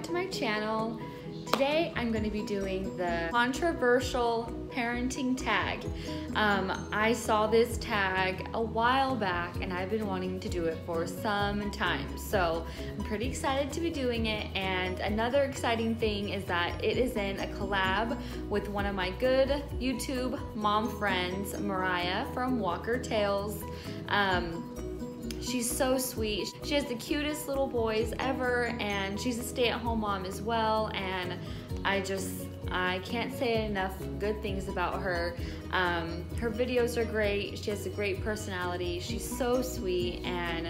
to my channel. Today I'm going to be doing the controversial parenting tag. I saw this tag a while back and I've been wanting to do it for some time, so I'm pretty excited to be doing it. And another exciting thing is that it is in a collab with one of my good YouTube mom friends, Mariah from WalkerTales. She's so sweet. She has the cutest little boys ever, and she's a stay-at-home mom as well, and I can't say enough good things about her. Her videos are great. She has a great personality. She's so sweet, and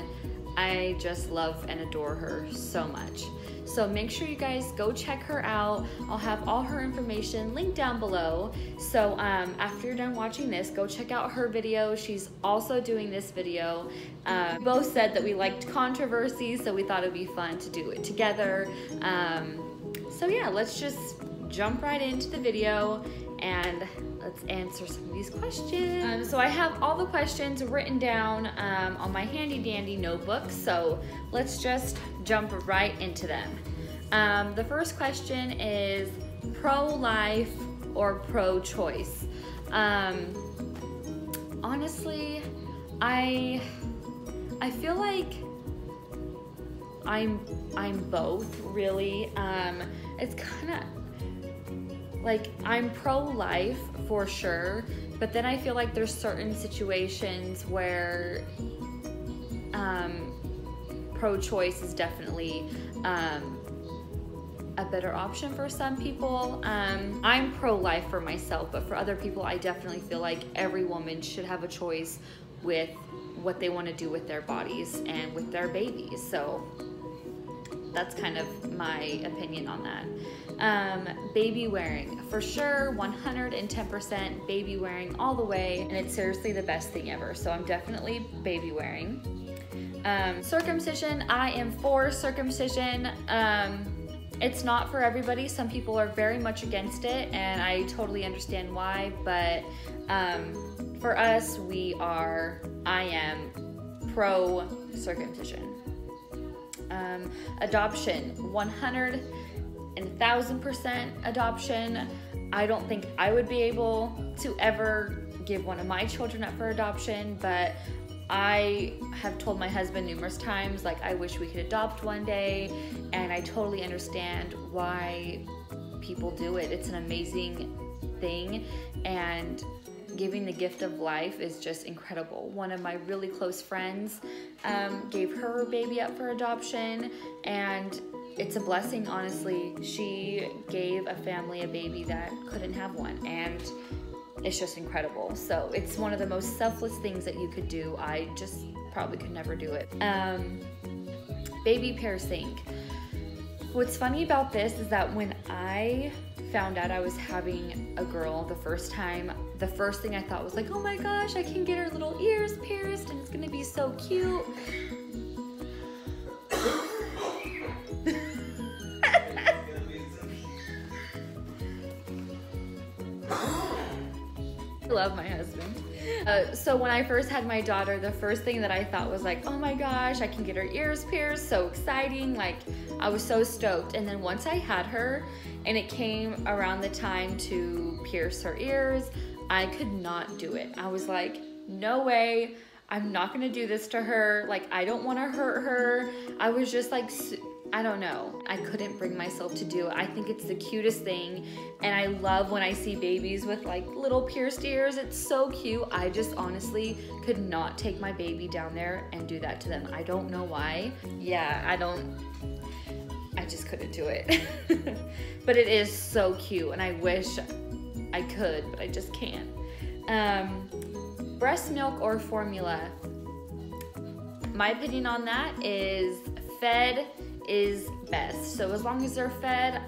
I just love and adore her so much. So make sure you guys go check her out. I'll have all her information linked down below. So after you're done watching this, go check out her video. She's also doing this video. We both said that we liked controversy, so we thought it'd be fun to do it together. So yeah, let's just jump right into the video and let's answer some of these questions. So I have all the questions written down on my handy dandy notebook, so let's just jump right into them. The first question is pro-life or pro-choice. Honestly, I feel like I'm both, really. It's kind of like I'm pro-life for sure, but then I feel like there's certain situations where pro-choice is definitely a better option for some people. I'm pro-life for myself, but for other people, I definitely feel like every woman should have a choice with what they want to do with their bodies and with their babies. So that's kind of my opinion on that. Baby wearing, for sure, 110% baby wearing all the way, and it's seriously the best thing ever. So I'm definitely baby wearing. Circumcision, I am for circumcision. It's not for everybody. Some people are very much against it, and I totally understand why, but for us, I am pro circumcision. Adoption, 11000% adoption. I don't think I would be able to ever give one of my children up for adoption, but I have told my husband numerous times, like, I wish we could adopt one day, and I totally understand why people do it. It's an amazing thing, and giving the gift of life is just incredible. One of my really close friends gave her baby up for adoption, and it's a blessing, honestly. She gave a family a baby that couldn't have one, and it's just incredible. So it's one of the most selfless things that you could do. I just probably could never do it. Baby piercing. What's funny about this is that when I found out I was having a girl the first time, the first thing I thought was like, oh my gosh, I can get her little ears pierced and it's gonna be so cute. I love my husband. So when I first had my daughter, the first thing that I thought was like, oh my gosh, I can get her ears pierced, so exciting. Like, I was so stoked. And then once I had her and it came around the time to pierce her ears, I could not do it. I was like, no way, I'm not gonna do this to her. Like, I don't wanna hurt her. I was just like, I don't know. I couldn't bring myself to do it. I think it's the cutest thing, and I love when I see babies with like little pierced ears. It's so cute. I just honestly could not take my baby down there and do that to them. I don't know why. Yeah, I just couldn't do it. But it is so cute, and I wish I could, but I just can't. Breast milk or formula? My opinion on that is fed is best. So as long as they're fed,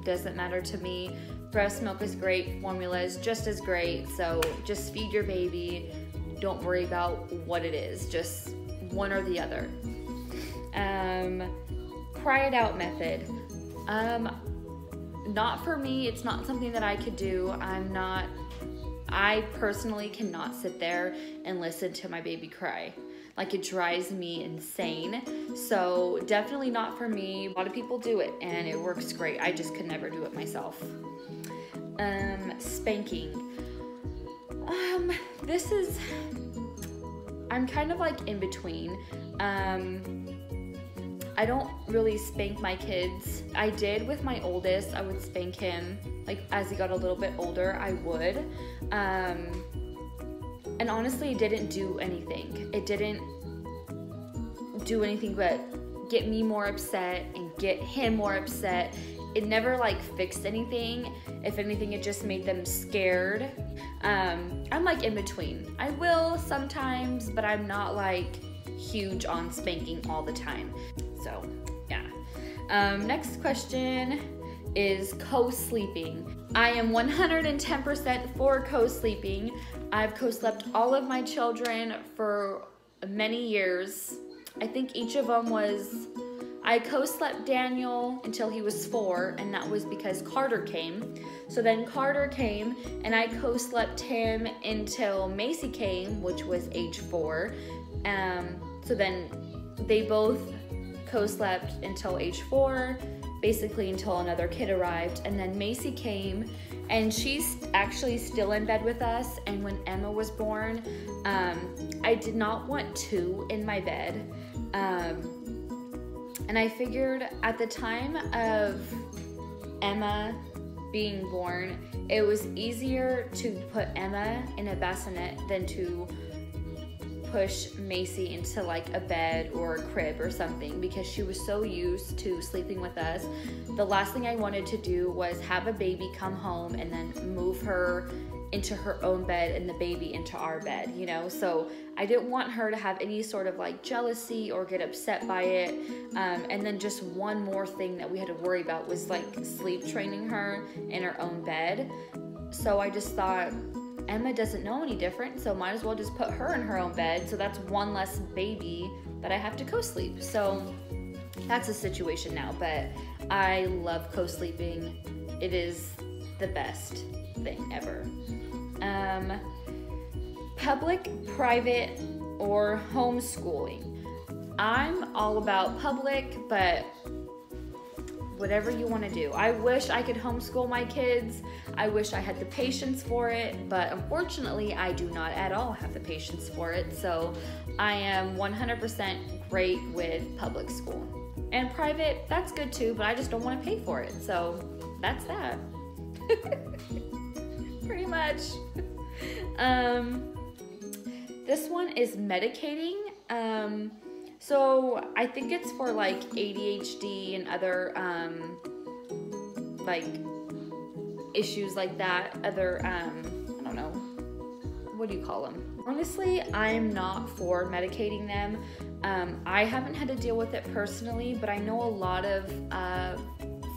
doesn't matter to me. Breast milk is great, formula is just as great, so just feed your baby. Don't worry about what it is, just one or the other. Cry it out method. Not for me. It's not something that I could do. I'm not I personally cannot sit there and listen to my baby cry. Like, it drives me insane. So definitely not for me. A lot of people do it and it works great. I just could never do it myself. Spanking. I'm kind of like in between. I don't really spank my kids. I did with my oldest. I would spank him, like, as he got a little bit older, I would. And honestly, it didn't do anything. It didn't do anything but get me more upset and get him more upset. It never like fixed anything. If anything, it just made them scared. I'm like in between. I will sometimes, but I'm not like huge on spanking all the time. So yeah. Next question is co-sleeping. I am 110% for co-sleeping. I've co-slept all of my children for many years. I think each of them I co-slept Daniel until he was 4, and that was because Carter came. So then Carter came, and I co-slept him until Macy came, which was age 4. So then they both co-slept until age 4, basically until another kid arrived. And then Macy came, and she's actually still in bed with us. And when Emma was born, I did not want 2 in my bed. And I figured at the time of Emma being born, it was easier to put Emma in a bassinet than to push Macy into like a bed or a crib or something, because she was so used to sleeping with us. The last thing I wanted to do was have a baby come home and then move her into her own bed and the baby into our bed, you know? So I didn't want her to have any sort of like jealousy or get upset by it. And then just one more thing that we had to worry about was like sleep training her in her own bed. So I just thought, Emma doesn't know any different, so might as well just put her in her own bed. So that's one less baby that I have to co-sleep. So that's the situation now, but I love co-sleeping. It is the best thing ever. Public, private, or homeschooling. I'm all about public, but whatever you want to do. I wish I could homeschool my kids. I wish I had the patience for it, but unfortunately I do not at all have the patience for it. So I am 100% great with public school. And private, that's good too, but I just don't want to pay for it. So that's that. Pretty much. This one is medicating. So I think it's for like ADHD and other like issues like that. Other I don't know, what do you call them? Honestly, I'm not for medicating them. I haven't had to deal with it personally, but I know a lot of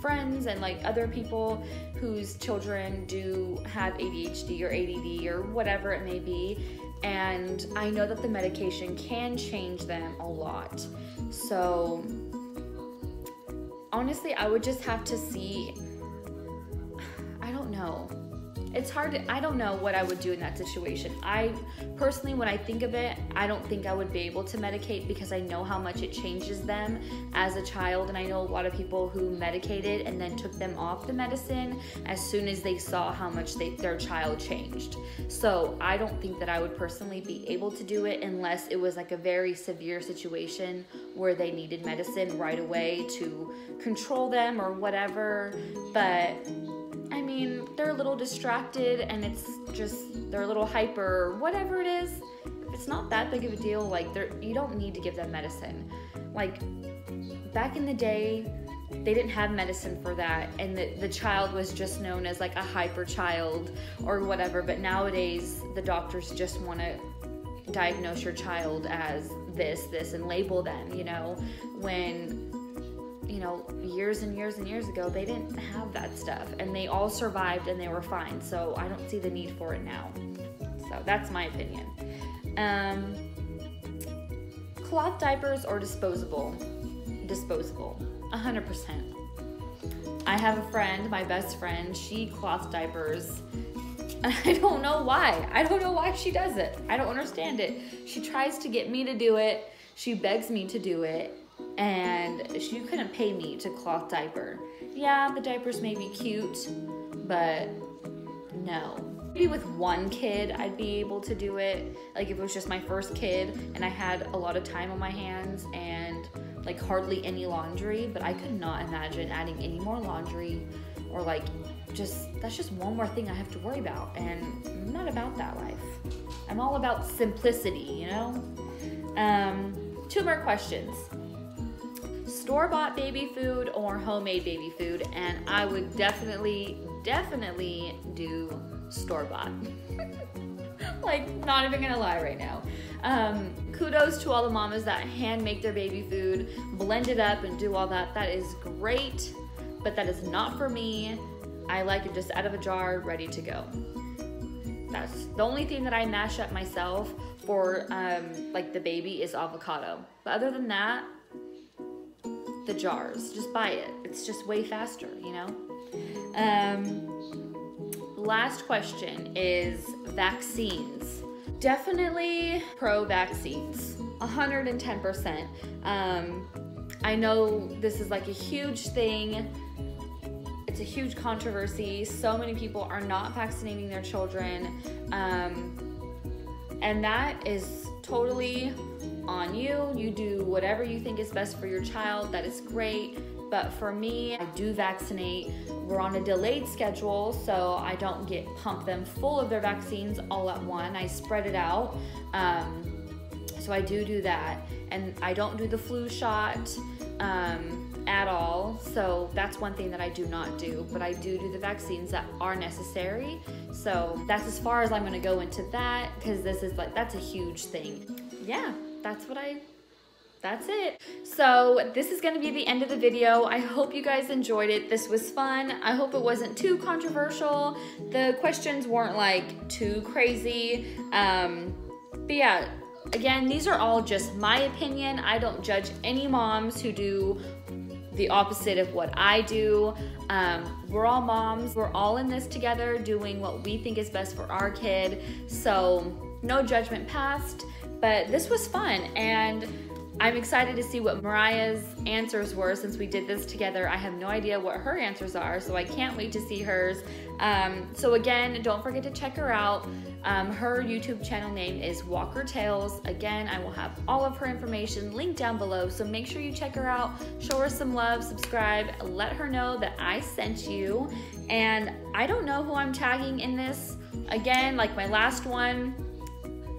friends and like other people whose children do have ADHD or ADD or whatever it may be, and I know that the medication can change them a lot. So honestly, I would just have to see. I don't know. It's hard I don't know what I would do in that situation. I personally, when I think of it, I don't think I would be able to medicate, because I know how much it changes them as a child, and I know a lot of people who medicated and then took them off the medicine as soon as they saw how much their child changed. So I don't think that I would personally be able to do it unless it was like a very severe situation where they needed medicine right away to control them or whatever. But I mean, they're a little distracted and it's just, they're a little hyper or whatever it is. If it's not that big of a deal, like you don't need to give them medicine. Like back in the day, they didn't have medicine for that, and the child was just known as like a hyper child or whatever. But nowadays, the doctors just want to diagnose your child as this and label them, you know, when, you know, years and years and years ago, they didn't have that stuff, and they all survived and they were fine. So I don't see the need for it now. So that's my opinion. Cloth diapers or disposable? Disposable, 100%. I have a friend, my best friend, she cloth diapers I don't know why. I don't know why she does it. I don't understand it. She tries to get me to do it. She begs me to do it. And she couldn't pay me to cloth diaper. Yeah, the diapers may be cute, but no. Maybe with one kid, I'd be able to do it. Like if it was just my first kid and I had a lot of time on my hands and like hardly any laundry, but I could not imagine adding any more laundry or like that's just one more thing I have to worry about. And I'm not about that life. I'm all about simplicity, you know? 2 more questions. Store-bought baby food or homemade baby food? And I would definitely do store-bought. Like, not even gonna lie right now. Kudos to all the mamas that hand make their baby food, blend it up and do all that. That is great, but that is not for me. I like it just out of a jar, ready to go. That's the only thing that I mash up myself for like the baby is avocado. But other than that, the jars, just buy it. It's just way faster, you know? Last question is vaccines. Definitely pro-vaccines, 110%. I know this is like a huge thing. It's a huge controversy. So many people are not vaccinating their children. And that is totally on you. You do whatever you think is best for your child. That is great. But for me, I do vaccinate. We're on a delayed schedule, so I don't pump them full of their vaccines all at once. I spread it out. So I do that. And I don't do the flu shot at all. So that's one thing that I do not do. But I do the vaccines that are necessary. So that's as far as I'm gonna go into that, because this is like, that's a huge thing. Yeah, that's it. So this is going to be the end of the video. I hope you guys enjoyed it. This was fun. I hope it wasn't too controversial. The questions weren't like too crazy. But yeah, again, these are all just my opinion. I don't judge any moms who do the opposite of what I do. We're all moms. We're all in this together doing what we think is best for our kid. So no judgment passed. But this was fun, and I'm excited to see what Mariah's answers were since we did this together. I have no idea what her answers are, so I can't wait to see hers. So again, don't forget to check her out. Her YouTube channel name is WalkerTales. Again, I will have all of her information linked down below, so make sure you check her out, show her some love, subscribe, let her know that I sent you. And I don't know who I'm tagging in this. Again, like my last one,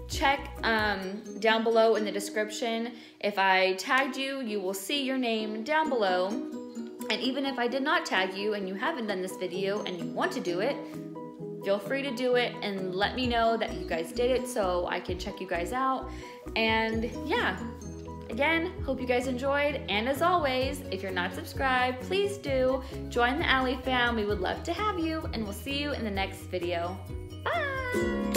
check down below in the description. If I tagged you, you will see your name down below. And even if I did not tag you and you haven't done this video and you want to do it, feel free to do it and let me know that you guys did it so I can check you guys out. And yeah, again, hope you guys enjoyed. And as always, if you're not subscribed, please do join the Alley fam. We would love to have you, and we'll see you in the next video. Bye!